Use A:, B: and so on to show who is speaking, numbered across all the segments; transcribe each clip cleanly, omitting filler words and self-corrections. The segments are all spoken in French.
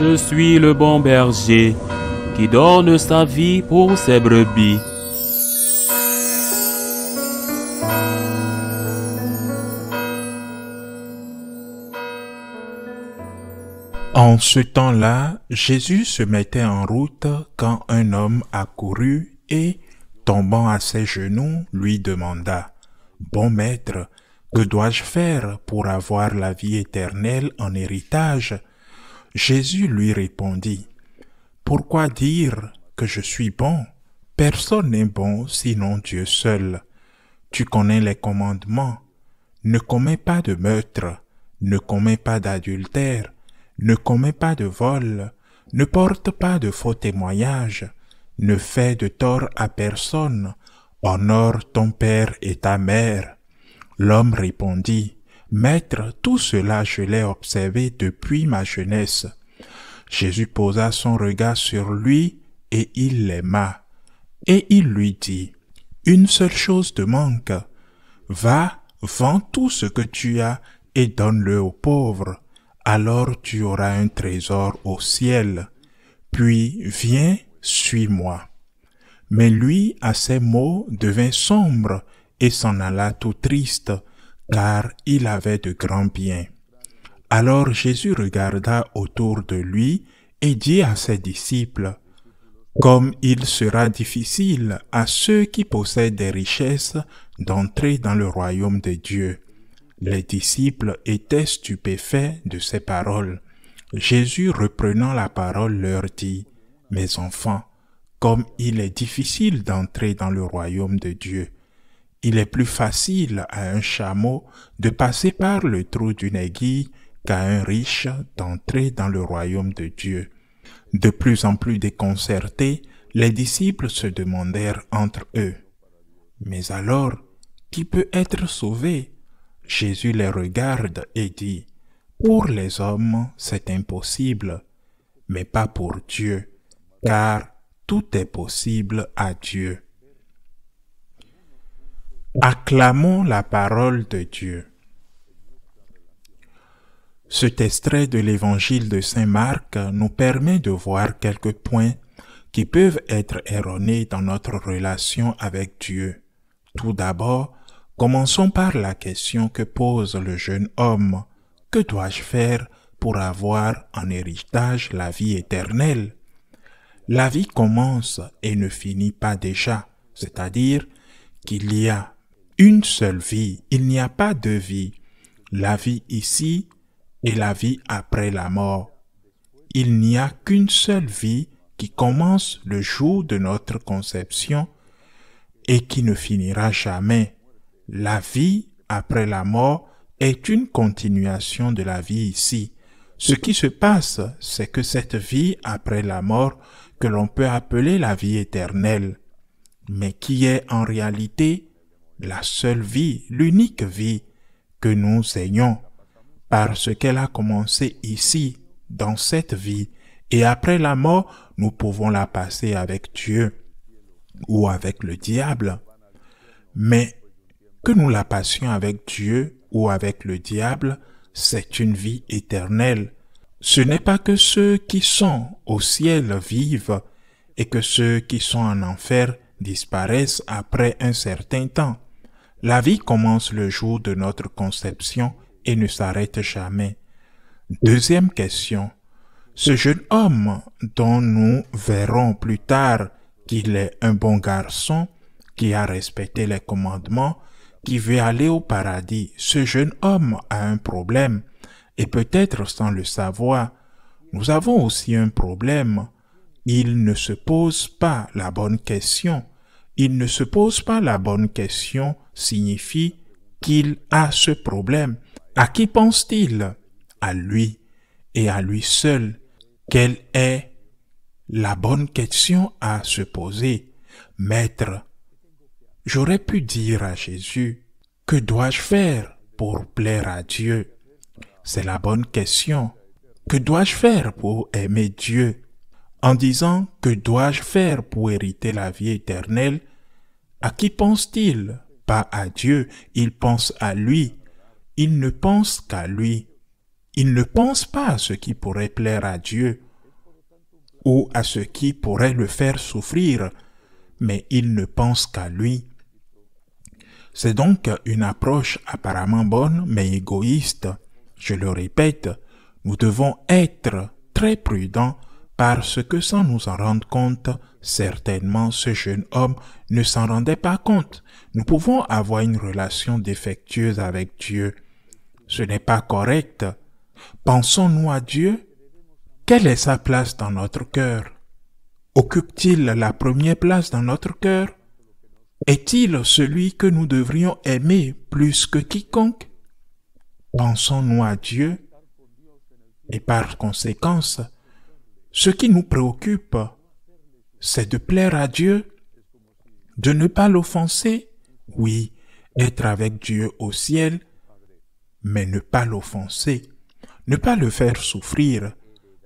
A: Je suis le bon berger qui donne sa vie pour ses brebis.
B: En ce temps-là, Jésus se mettait en route quand un homme accourut et, tombant à ses genoux, lui demanda : « Bon maître, que dois-je faire pour avoir la vie éternelle en héritage ?» Jésus lui répondit : « Pourquoi dire que je suis bon ? Personne n'est bon sinon Dieu seul. Tu connais les commandements. Ne commets pas de meurtre, ne commets pas d'adultère, ne commets pas de vol, ne porte pas de faux témoignages, ne fais de tort à personne, honore ton père et ta mère. » L'homme répondit : « Maître, tout cela je l'ai observé depuis ma jeunesse. » Jésus posa son regard sur lui et il l'aima. Et il lui dit : « Une seule chose te manque. Va, vends tout ce que tu as et donne-le aux pauvres. Alors tu auras un trésor au ciel. Puis viens, suis-moi. » Mais lui, à ces mots, devint sombre et s'en alla tout triste, car il avait de grands biens. Alors Jésus regarda autour de lui et dit à ses disciples : « Comme il sera difficile à ceux qui possèdent des richesses d'entrer dans le royaume de Dieu. » Les disciples étaient stupéfaits de ces paroles. Jésus, reprenant la parole, leur dit : « Mes enfants, comme il est difficile d'entrer dans le royaume de Dieu. Il est plus facile à un chameau de passer par le trou d'une aiguille qu'à un riche d'entrer dans le royaume de Dieu. » De plus en plus déconcertés, les disciples se demandèrent entre eux : « Mais alors, qui peut être sauvé ?» Jésus les regarde et dit : « Pour les hommes, c'est impossible, mais pas pour Dieu, car tout est possible à Dieu. » Acclamons la parole de Dieu. Cet extrait de l'évangile de Saint Marc nous permet de voir quelques points qui peuvent être erronés dans notre relation avec Dieu. Tout d'abord, commençons par la question que pose le jeune homme : « Que dois-je faire pour avoir en héritage la vie éternelle ?» La vie commence et ne finit pas déjà, c'est-à-dire qu'il y a une seule vie, il n'y a pas deux vies, la vie ici et la vie après la mort. Il n'y a qu'une seule vie qui commence le jour de notre conception et qui ne finira jamais. La vie après la mort est une continuation de la vie ici. Ce qui se passe, c'est que cette vie après la mort, que l'on peut appeler la vie éternelle, mais qui est en réalité la seule vie, l'unique vie que nous ayons, parce qu'elle a commencé ici, dans cette vie, et après la mort, nous pouvons la passer avec Dieu ou avec le diable. Mais que nous la passions avec Dieu ou avec le diable, c'est une vie éternelle. Ce n'est pas que ceux qui sont au ciel vivent et que ceux qui sont en enfer disparaissent après un certain temps. La vie commence le jour de notre conception et ne s'arrête jamais. Deuxième question. Ce jeune homme dont nous verrons plus tard qu'il est un bon garçon, qui a respecté les commandements, qui veut aller au paradis, ce jeune homme a un problème, et peut-être sans le savoir, nous avons aussi un problème. Il ne se pose pas la bonne question. Il ne se pose pas la bonne question signifie qu'il a ce problème. À qui pense-t-il ? À lui et à lui seul. Quelle est la bonne question à se poser ? Maître, j'aurais pu dire à Jésus : « Que dois-je faire pour plaire à Dieu ?» C'est la bonne question. Que dois-je faire pour aimer Dieu ? En disant « Que dois-je faire pour hériter la vie éternelle ?» À qui pense-t-il ? Pas à Dieu, il pense à lui. Il ne pense qu'à lui. Il ne pense pas à ce qui pourrait plaire à Dieu ou à ce qui pourrait le faire souffrir, mais il ne pense qu'à lui. C'est donc une approche apparemment bonne, mais égoïste. Je le répète, nous devons être très prudents parce que sans nous en rendre compte, certainement ce jeune homme ne s'en rendait pas compte. Nous pouvons avoir une relation défectueuse avec Dieu. Ce n'est pas correct. Pensons-nous à Dieu? Quelle est sa place dans notre cœur? Occupe-t-il la première place dans notre cœur? Est-il celui que nous devrions aimer plus que quiconque? Pensons-nous à Dieu? Et par conséquence, ce qui nous préoccupe, c'est de plaire à Dieu, de ne pas l'offenser, oui, être avec Dieu au ciel, mais ne pas l'offenser, ne pas le faire souffrir.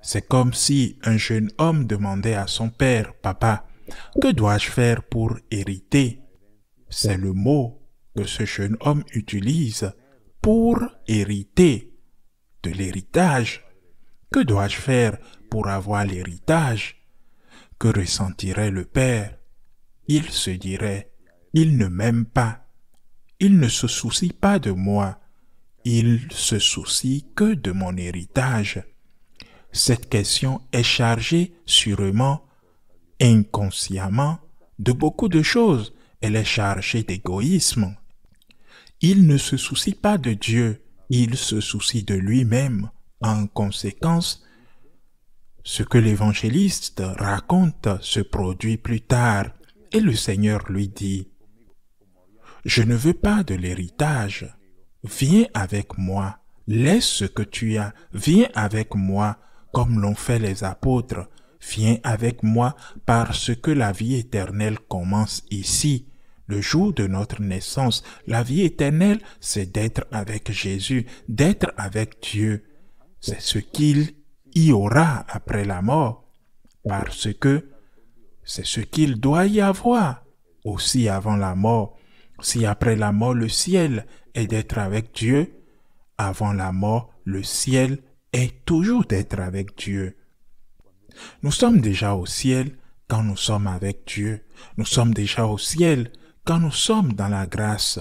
B: C'est comme si un jeune homme demandait à son père, « Papa, que dois-je faire pour hériter ?» C'est le mot que ce jeune homme utilise, pour hériter, de l'héritage. Que dois-je faire pour avoir l'héritage? Que ressentirait le père? Il se dirait, il ne m'aime pas, il ne se soucie pas de moi, il se soucie que de mon héritage. Cette question est chargée sûrement, inconsciemment, de beaucoup de choses. Elle est chargée d'égoïsme. Il ne se soucie pas de Dieu, il se soucie de lui-même. En conséquence, ce que l'évangéliste raconte se produit plus tard, et le Seigneur lui dit, « Je ne veux pas de l'héritage, viens avec moi, laisse ce que tu as, viens avec moi, comme l'ont fait les apôtres, viens avec moi parce que la vie éternelle commence ici. » Le jour de notre naissance, la vie éternelle, c'est d'être avec Jésus, d'être avec Dieu. C'est ce qu'il y aura après la mort, parce que c'est ce qu'il doit y avoir aussi avant la mort. Si après la mort, le ciel est d'être avec Dieu, avant la mort, le ciel est toujours d'être avec Dieu. Nous sommes déjà au ciel quand nous sommes avec Dieu. Nous sommes déjà au ciel quand nous sommes dans la grâce.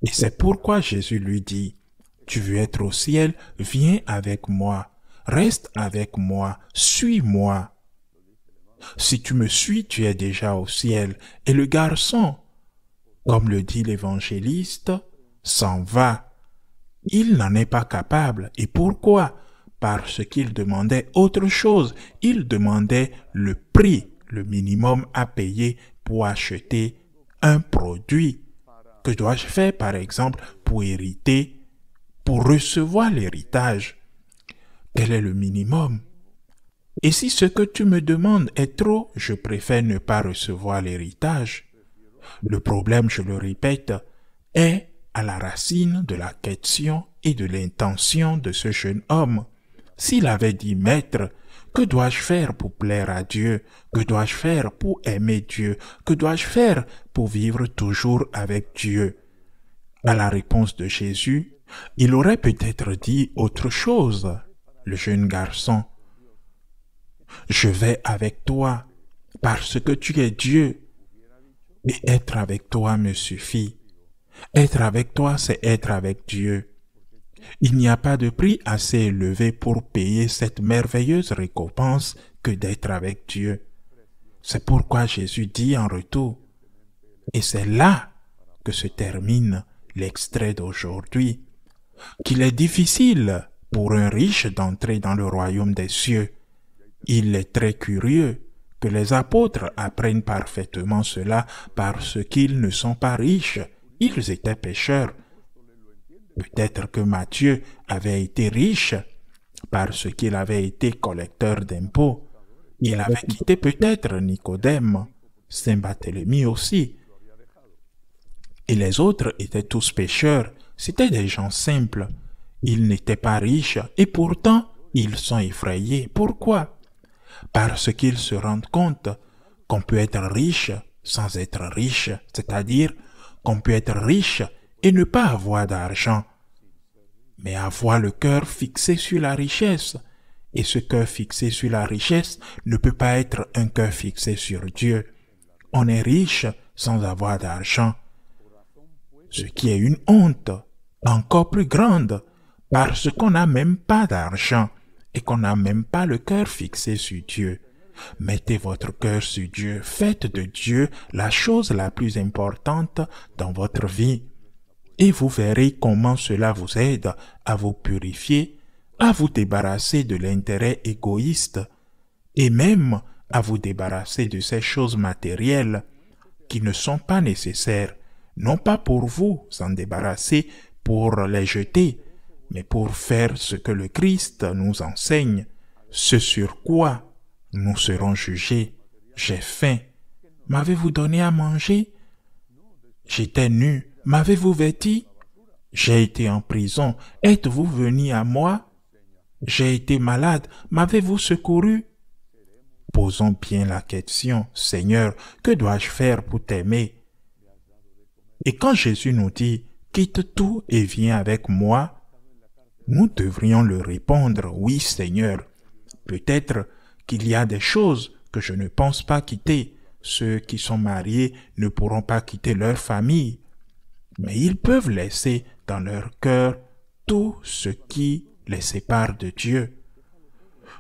B: Et c'est pourquoi Jésus lui dit, « Tu veux être au ciel, viens avec moi, reste avec moi, suis-moi. » Si tu me suis, tu es déjà au ciel. Et le garçon, comme le dit l'évangéliste, s'en va. Il n'en est pas capable. Et pourquoi? Parce qu'il demandait autre chose. Il demandait le prix, le minimum à payer pour acheter un produit. Que dois-je faire, par exemple, pour hériter, pour recevoir l'héritage? Quel est le minimum? Et si ce que tu me demandes est trop, je préfère ne pas recevoir l'héritage. Le problème, je le répète, est à la racine de la question et de l'intention de ce jeune homme. S'il avait dit, « Maître, que dois-je faire pour plaire à Dieu? Que dois-je faire pour aimer Dieu? Que dois-je faire pour vivre toujours avec Dieu? » À la réponse de Jésus, il aurait peut-être dit autre chose. Le jeune garçon, « Je vais avec toi parce que tu es Dieu et être avec toi me suffit. Être avec toi, c'est être avec Dieu. Il n'y a pas de prix assez élevé pour payer cette merveilleuse récompense que d'être avec Dieu. » C'est pourquoi Jésus dit en retour, et c'est là que se termine l'extrait d'aujourd'hui, qu'il est difficile pour un riche d'entrer dans le royaume des cieux. Il est très curieux que les apôtres apprennent parfaitement cela parce qu'ils ne sont pas riches, ils étaient pécheurs. Peut-être que Matthieu avait été riche parce qu'il avait été collecteur d'impôts. Il avait quitté peut-être Nicodème, Saint Barthélemy aussi. Et les autres étaient tous pécheurs, c'étaient des gens simples. Ils n'étaient pas riches et pourtant ils sont effrayés. Pourquoi? Parce qu'ils se rendent compte qu'on peut être riche sans être riche, c'est-à-dire qu'on peut être riche et ne pas avoir d'argent. mais avoir le cœur fixé sur la richesse. Et ce cœur fixé sur la richesse ne peut pas être un cœur fixé sur Dieu. On est riche sans avoir d'argent, ce qui est une honte encore plus grande, parce qu'on n'a même pas d'argent et qu'on n'a même pas le cœur fixé sur Dieu. Mettez votre cœur sur Dieu, faites de Dieu la chose la plus importante dans votre vie, et vous verrez comment cela vous aide à vous purifier, à vous débarrasser de l'intérêt égoïste, et même à vous débarrasser de ces choses matérielles qui ne sont pas nécessaires, non pas pour vous en débarrasser, pour les jeter, mais pour faire ce que le Christ nous enseigne, ce sur quoi nous serons jugés. J'ai faim, m'avez-vous donné à manger? J'étais nu, m'avez-vous vêti? J'ai été en prison, êtes-vous venu à moi? J'ai été malade, m'avez-vous secouru? Posons bien la question, Seigneur, que dois-je faire pour t'aimer? Et quand Jésus nous dit, quitte tout et viens avec moi, nous devrions le répondre, oui Seigneur. Peut-être qu'il y a des choses que je ne pense pas quitter. Ceux qui sont mariés ne pourront pas quitter leur famille, mais ils peuvent laisser dans leur cœur tout ce qui les sépare de Dieu.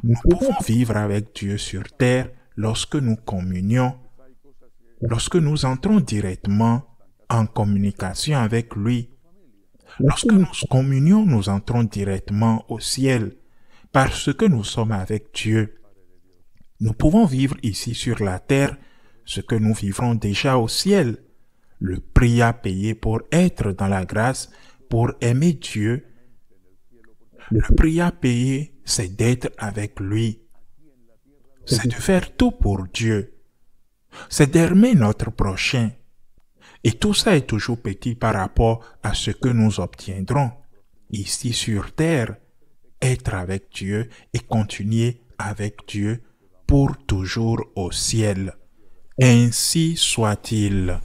B: Nous pouvons vivre avec Dieu sur terre lorsque nous communions, lorsque nous entrons directement en communication avec lui. Lorsque nous communions, nous entrons directement au ciel, parce que nous sommes avec Dieu. Nous pouvons vivre ici sur la terre ce que nous vivrons déjà au ciel. Le prix à payer pour être dans la grâce, pour aimer Dieu, le prix à payer, c'est d'être avec lui. C'est de faire tout pour Dieu. C'est d'aimer notre prochain. Et tout ça est toujours petit par rapport à ce que nous obtiendrons ici sur terre, être avec Dieu et continuer avec Dieu pour toujours au ciel. Ainsi soit-il.